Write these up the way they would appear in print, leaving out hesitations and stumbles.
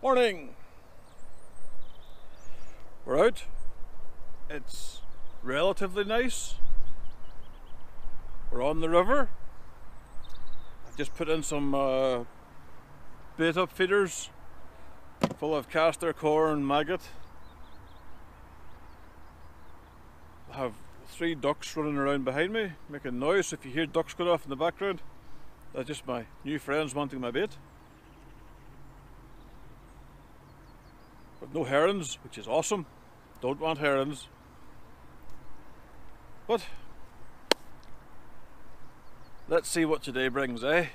Morning! We're out. It's relatively nice. We're on the river. I've just put in some bait up feeders full of castor, corn, maggot. I have 3 ducks running around behind me making noise. If you hear ducks going off in the background, that's just my new friends wanting my bait. With no herons, which is awesome. Don't want herons. But let's see what today brings, eh?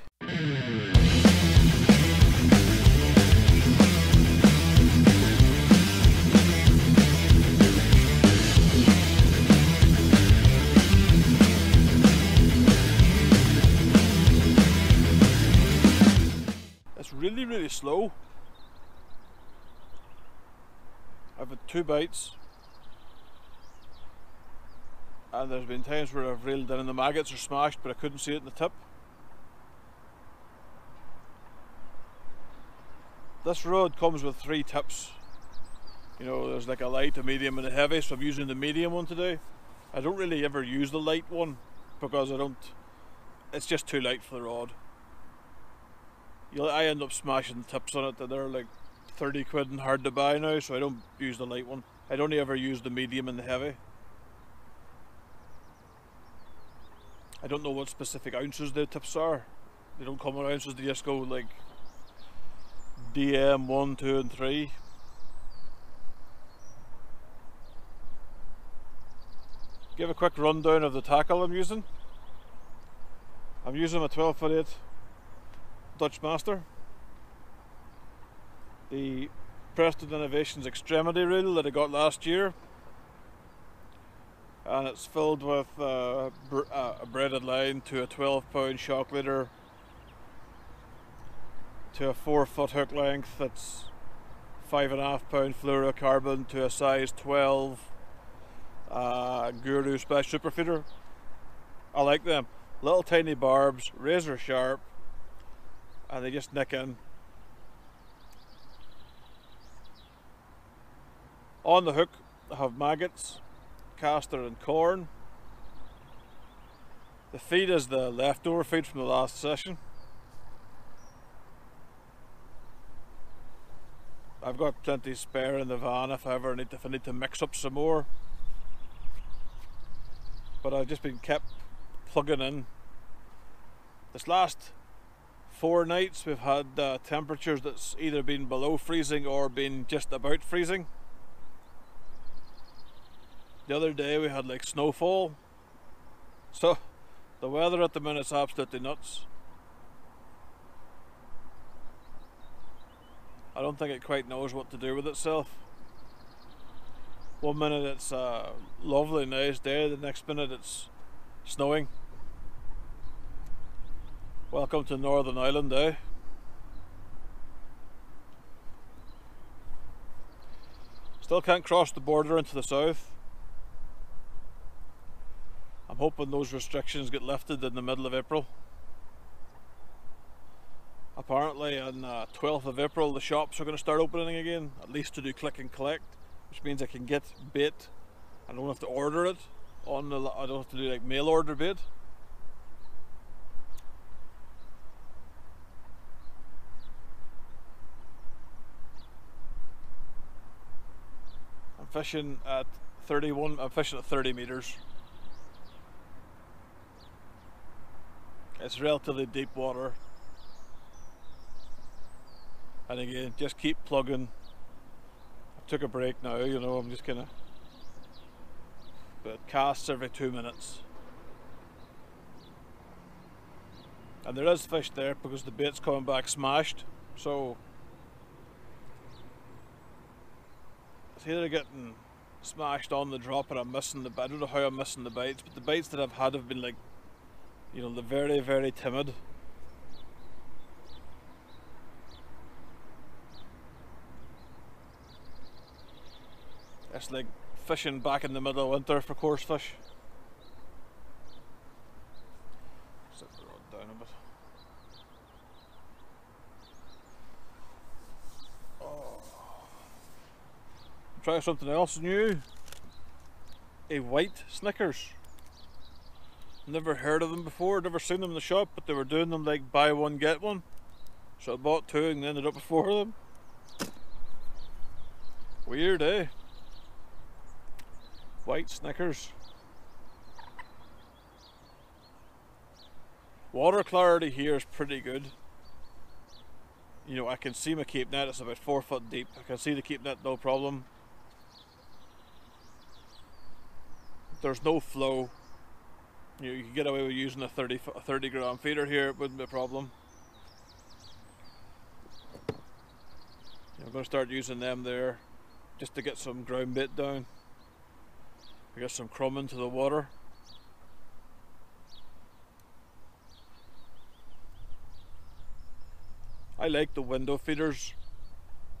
It's really slow. I've had 2 bites, and there's been times where I've reeled in and the maggots are smashed, but I couldn't see it in the tip. This rod comes with 3 tips. You know, there's like a light, a medium and a heavy, so I'm using the medium one today. I don't really ever use the light one because it's just too light for the rod. I end up smashing the tips on it, and they're like 30 quid and hard to buy now, so I don't use the light one. I'd only ever use the medium and the heavy. I don't know what specific ounces the tips are. They don't come in ounces, they just go like DM 1, 2 and 3. Give a quick rundown of the tackle I'm using. I'm using a 12'8" Dutch Master. The Preston Innovations Extremity reel that I got last year, and it's filled with a braided line to a 12-pound shockleader to a 4-foot hook length that's 5.5-pound fluorocarbon to a size 12 Guru Special Super Feeder. I like them. Little tiny barbs, razor sharp, and they just nick in. On the hook I have maggots, castor and corn. The feed is the leftover feed from the last session. I've got plenty spare in the van if I need to mix up some more. But I've just been kept plugging in. This last 4 nights we've had temperatures that's either been below freezing or been just about freezing. The other day we had like snowfall, so the weather at the minute is absolutely nuts. I don't think it quite knows what to do with itself. One minute it's a lovely nice day, the next minute it's snowing. Welcome to Northern Ireland, eh? Still can't cross the border into the south. I'm hoping those restrictions get lifted in the middle of April. Apparently on 12th of April the shops are going to start opening again, at least to do click and collect, which means I can get bait. I don't have to order it I don't have to do like mail order bait. I'm fishing at 30 meters. It's relatively deep water, and again, just keep plugging. I took a break now, you know, I'm just gonna casts every 2 minutes, and there is fish there because the bait's coming back smashed, so it's either getting smashed on the drop or I'm missing I don't know how I'm missing the bites, but the bites that I've had have been like, you know, the very timid. It's like fishing back in the middle of winter for coarse fish. Set the rod down a bit. Try something else new. A white Snickers. Never heard of them before, never seen them in the shop, but they were doing them like buy one get one. So I bought two and ended up with 4 of them. Weird, eh? White Snickers. Water clarity here is pretty good. You know, I can see my keep net, it's about 4 foot deep. I can see the keep net no problem. There's no flow. You know, you can get away with using a 30 gram feeder here, it wouldn't be a problem. I'm going to start using them there just to get some ground bait down. I get some crumb into the water. I like the window feeders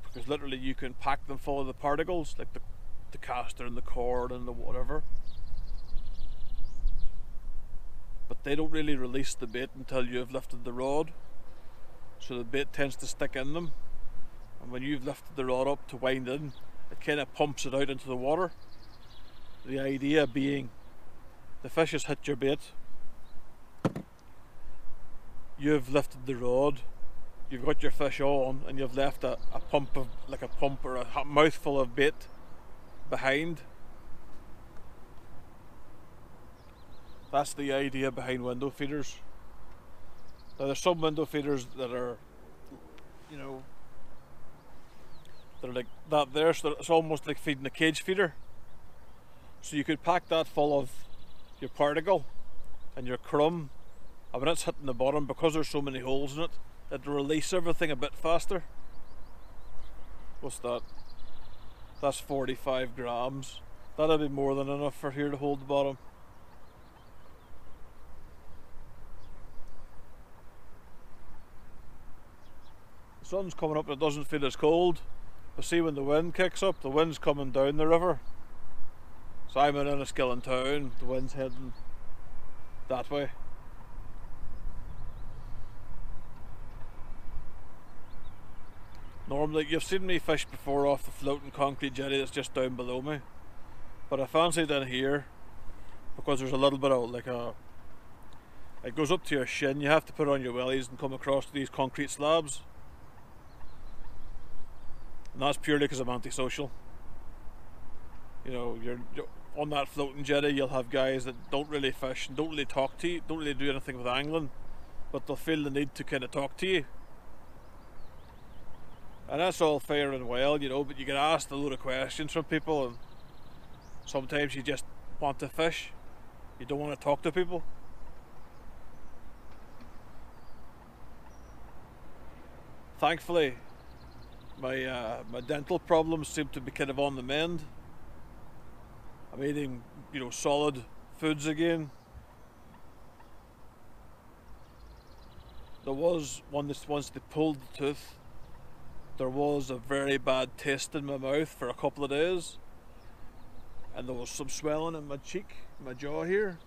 because literally you can pack them full of the particles, like the caster and the cord and the whatever. But they don't really release the bait until you've lifted the rod, so the bait tends to stick in them. And when you've lifted the rod up to wind in, it kind of pumps it out into the water. The idea being, the fish has hit your bait, you've lifted the rod, you've got your fish on, and you've left a pump of, like a pump or a mouthful of bait behind. That's the idea behind window feeders. Now there's some window feeders that are, you know, they're like that there, so it's almost like feeding a cage feeder. So you could pack that full of your particle and your crumb, and when it's hitting the bottom, because there's so many holes in it, it'll release everything a bit faster. What's that? That's 45 grams. That'll be more than enough for here to hold the bottom. The sun's coming up and it doesn't feel as cold. But see, when the wind kicks up, the wind's coming down the river. So I'm in Enniskillen town, the wind's heading that way. Normally, you've seen me fish before off the floating concrete jetty that's just down below me. But I fancy down here, because there's a little bit of like it goes up to your shin, you have to put on your wellies and come across to these concrete slabs. And that's purely because I'm antisocial. You know, you're on that floating jetty, you'll have guys that don't really fish and don't really talk to you, don't really do anything with angling, but they'll feel the need to kind of talk to you. And that's all fair and well, you know, but you get asked a load of questions from people, and sometimes you just want to fish. You don't want to talk to people. Thankfully, my dental problems seem to be kind of on the mend. I'm eating, you know, solid foods again. There was once they pulled the tooth, there was a very bad taste in my mouth for a couple of days, and there was some swelling in my cheek, my jaw here.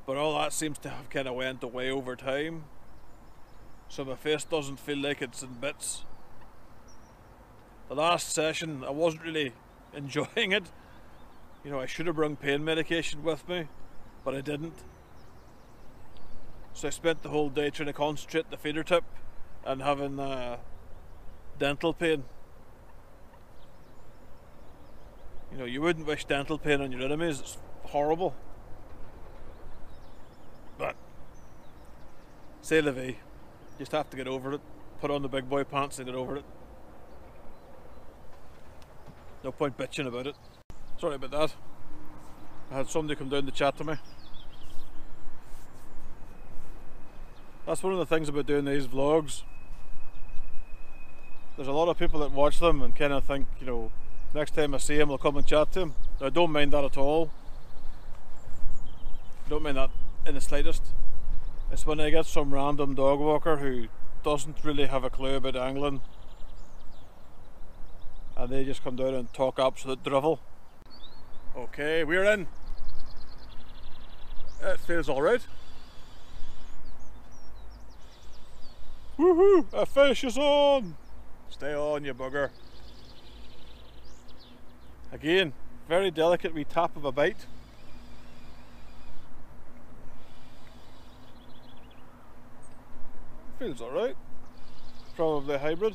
But all that seems to have kind of went away over time, so my face doesn't feel like it's in bits. The last session I wasn't really enjoying it. You know, I should have brought pain medication with me, but I didn't. So I spent the whole day trying to concentrate the feeder tip and having dental pain. You know, you wouldn't wish dental pain on your enemies, it's horrible. But c'est la vie. You just have to get over it. Put on the big boy pants and get over it. No point bitching about it. Sorry about that. I had somebody come down to chat to me. That's one of the things about doing these vlogs. There's a lot of people that watch them and kind of think, you know, next time I see him I'll come and chat to him. I don't mind that at all. I don't mind that in the slightest. It's when I get some random dog walker who doesn't really have a clue about angling, and they just come down and talk absolute drivel. Okay, we're in. It feels alright. Woohoo! A fish is on! Stay on, you bugger. Again, very delicate wee tap of a bite. Feels alright. Probably a hybrid.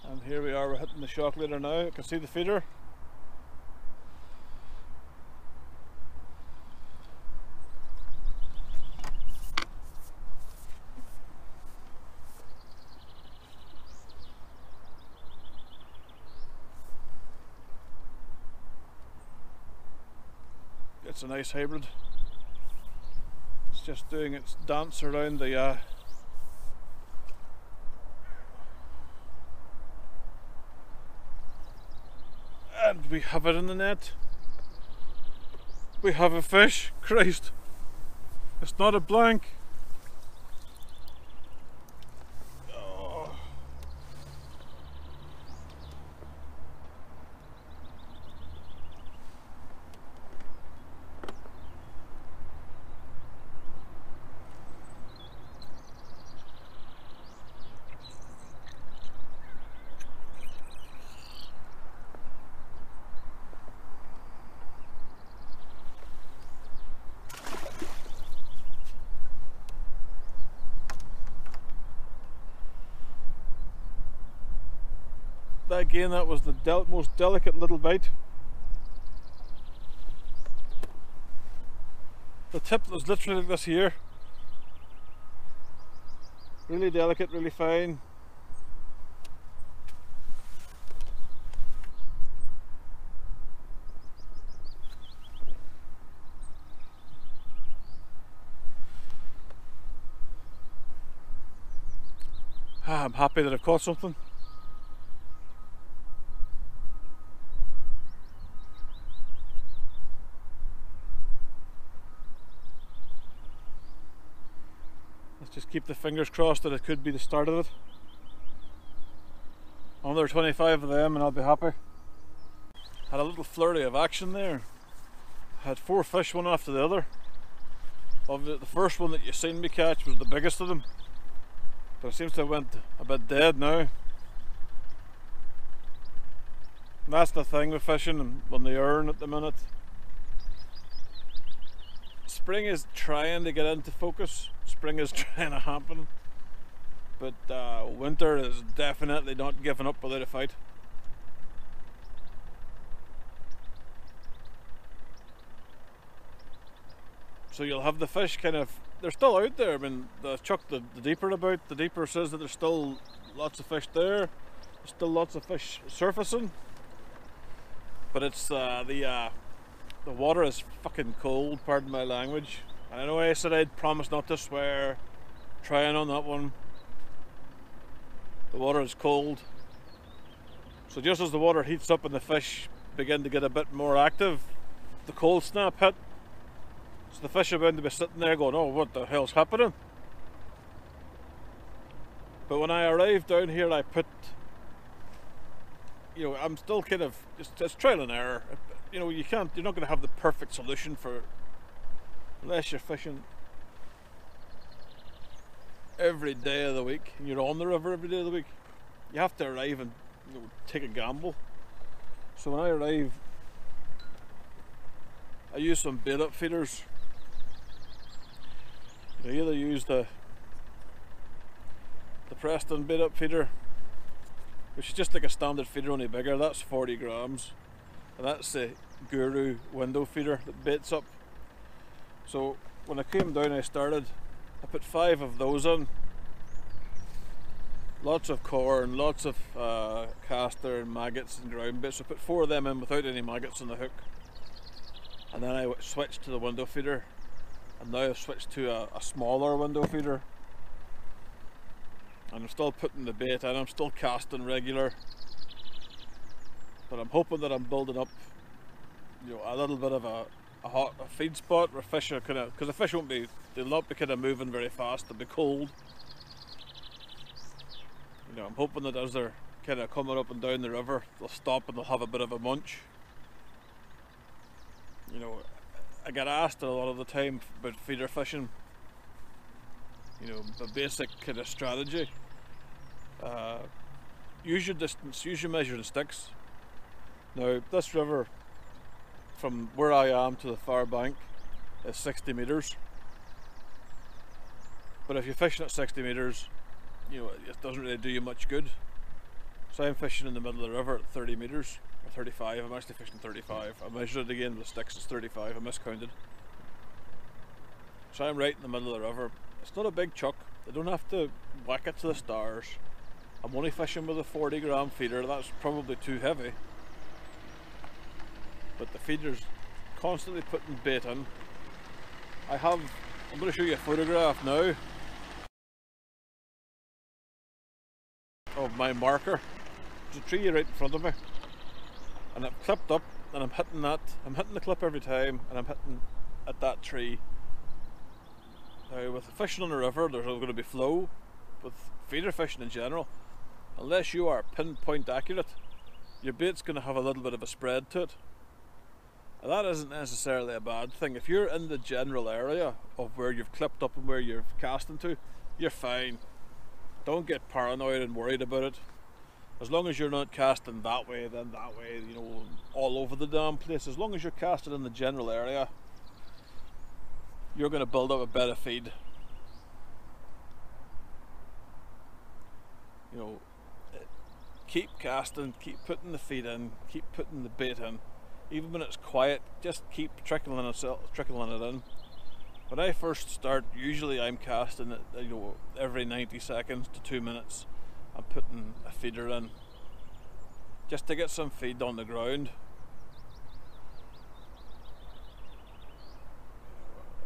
And here we are, we're hitting the shockleader now. You can see the feeder. It's a nice hybrid. It's just doing its dance around the and we have it in the net. We have a fish. Christ, it's not a blank. Oh. Again, that was the most delicate little bite. The tip was literally like this here. Really delicate, really fine. I'm happy that I've caught something. Just keep the fingers crossed that it could be the start of it. Another 25 of them and I'll be happy. Had a little flurry of action there. Had 4 fish, one after the other. The first one that you seen me catch was the biggest of them, but it seems to have went a bit dead now. And that's the thing with fishing on the Erne at the minute. Spring is trying to get into focus. Spring is trying to happen, but winter is definitely not giving up without a fight. So you'll have the fish kind of, they're still out there. I mean, chuck the deeper about. The deeper says that there's still lots of fish there. There's still lots of fish surfacing, but it's the water is fucking cold, pardon my language. And I know I said I'd promise not to swear, trying on that one. The water is cold. So just as the water heats up and the fish begin to get a bit more active, the cold snap hit. So the fish are bound to be sitting there going, oh, what the hell's happening? But when I arrived down here, I put, you know, I'm still kind of, it's trial and error. You know, you're not going to have the perfect solution for, unless you're fishing every day of the week and you're on the river every day of the week. You have to arrive and, you know, take a gamble. So when I arrive, I use some bait up feeders. I either use the Preston bait up feeder, which is just like a standard feeder, only bigger. That's 40 grams. And that's the Guru window feeder that baits up. So when I came down, I put 5 of those in. Lots of corn, lots of castor and maggots and ground bits. So I put 4 of them in without any maggots on the hook. And then I switched to the window feeder. And now I've switched to a smaller window feeder. And I'm still putting the bait in, I'm still casting regular. But I'm hoping that I'm building up, you know, a little bit of a a feed spot where fish are kind of, because the fish they'll not be kind of moving very fast, they'll be cold. You know, I'm hoping that as they're kind of coming up and down the river, they'll stop and they'll have a bit of a munch. You know, I get asked a lot of the time about feeder fishing. You know, the basic kind of strategy. Use your distance, use your measuring sticks. Now, this river, from where I am to the far bank, is 60 metres. But if you're fishing at 60 metres, you know, it doesn't really do you much good. So I'm fishing in the middle of the river at 30 metres, or 35, I'm actually fishing 35. I measured it again with the sticks, it's 35, I miscounted. So I'm right in the middle of the river. It's not a big chuck, I don't have to whack it to the stars. I'm only fishing with a 40-gram feeder, that's probably too heavy. But the feeder's constantly putting bait in. I'm going to show you a photograph now of my marker. There's a tree right in front of me, and I've clipped up, and I'm hitting the clip every time, and I'm hitting at that tree. Now, with fishing on the river, there's going to be flow. With feeder fishing in general, unless you are pinpoint accurate, your bait's going to have a little bit of a spread to it. And that isn't necessarily a bad thing. If you're in the general area of where you've clipped up and where you're casting to, you're fine. Don't get paranoid and worried about it. As long as you're not casting that way, then that way, you know, all over the damn place. As long as you're casting in the general area, you're going to build up a bed of feed. You know, keep casting, keep putting the feed in, keep putting the bait in. Even when it's quiet, just keep trickling it in. When I first start, usually I'm casting it, you know, every 90 seconds to 2 minutes. I'm putting a feeder in, just to get some feed on the ground.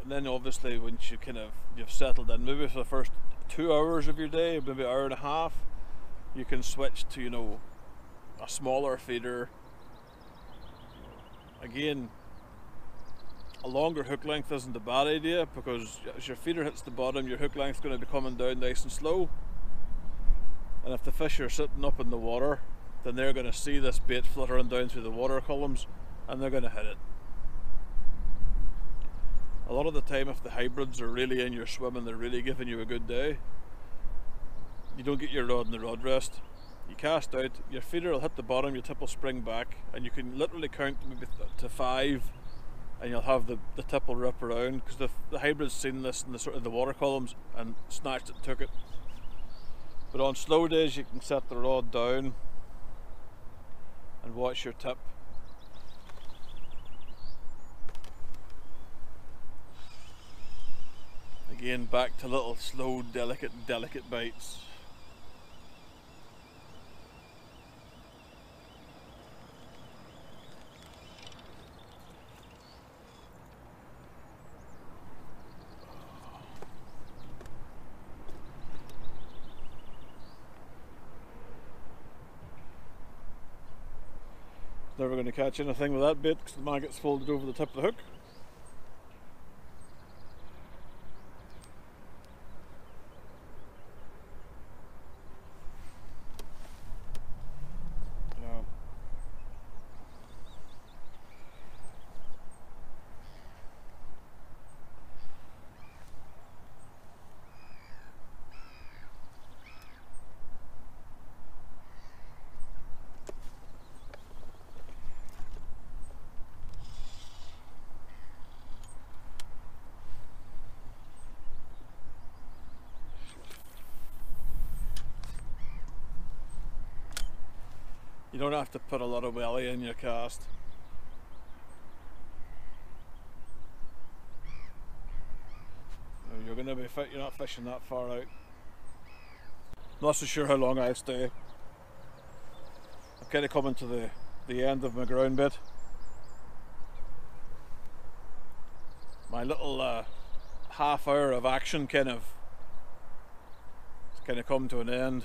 And then obviously once you've settled in, maybe for the first 2 hours of your day, maybe an hour and a half, you can switch to, you know, a smaller feeder. Again, a longer hook length isn't a bad idea, because as your feeder hits the bottom, your hook length's going to be coming down nice and slow. And if the fish are sitting up in the water, then they're going to see this bait fluttering down through the water columns, and they're going to hit it. A lot of the time, if the hybrids are really in your swim and they're really giving you a good day, you don't get your rod in the rod rest. You cast out, your feeder will hit the bottom, your tip will spring back, and you can literally count maybe to 5, and you'll have the tip will rip around, because the hybrid's seen this in the sort of the water columns and snatched it and took it. But on slow days, you can set the rod down and watch your tip. Again, back to little slow, delicate bites. Never going to catch anything with that bait because the maggot's folded over the tip of the hook. You don't have to put a lot of welly in your cast. You're not fishing that far out. Not so sure how long I'll stay. I'm kind of coming to the end of my ground bit. My little half hour of action it's kind of come to an end.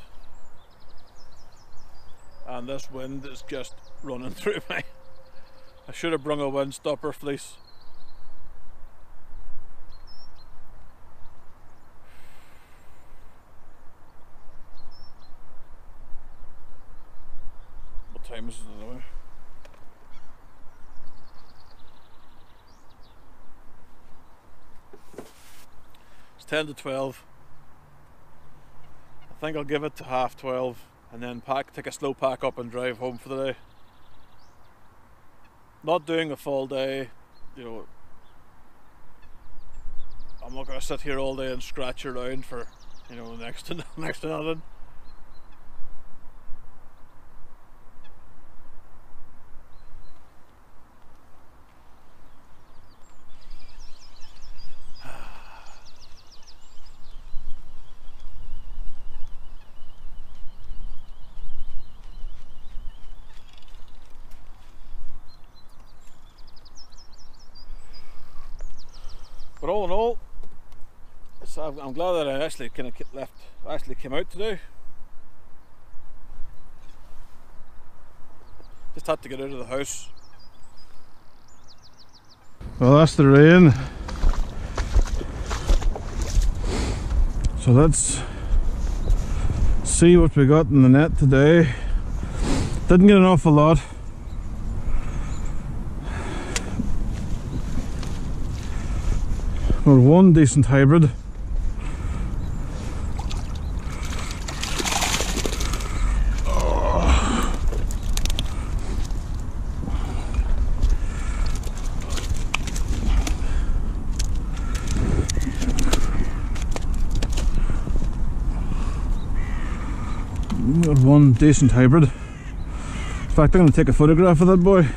And this wind is just running through me. I should have brung a windstopper fleece. time is it now? It's 10 to 12. I think I'll give it to 12:30 and then take a slow pack up and drive home for the day. Not doing a full day, you know. I'm not going to sit here all day and scratch around for, you know, next to nothing. But all in all, I'm glad that I actually came out today. Just had to get out of the house. Well, that's the rain. So let's see what we got in the net today. Didn't get an awful lot. Or one decent hybrid. Got one decent hybrid. In fact, I'm going to take a photograph of that boy.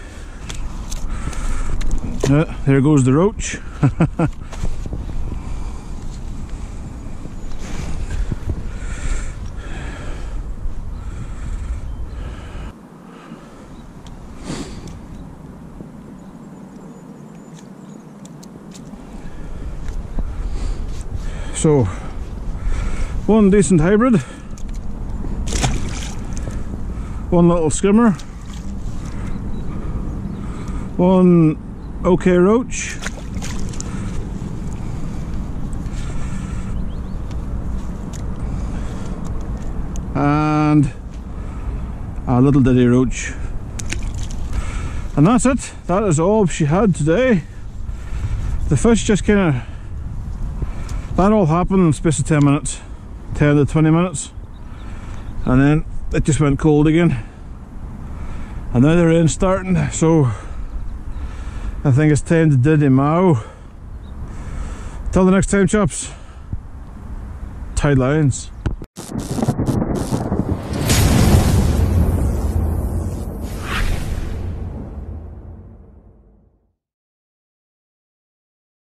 Yeah, there goes the roach. So, one decent hybrid, one little skimmer, one okay roach, and a little ditty roach. And that's it. That is all she had today. The fish just kind of, that all happened in the space of 10 minutes, 10 to 20 minutes, and then it just went cold again. And now the rain's starting, so I think it's time to diddy mow. Till the next time, chaps, tide lines.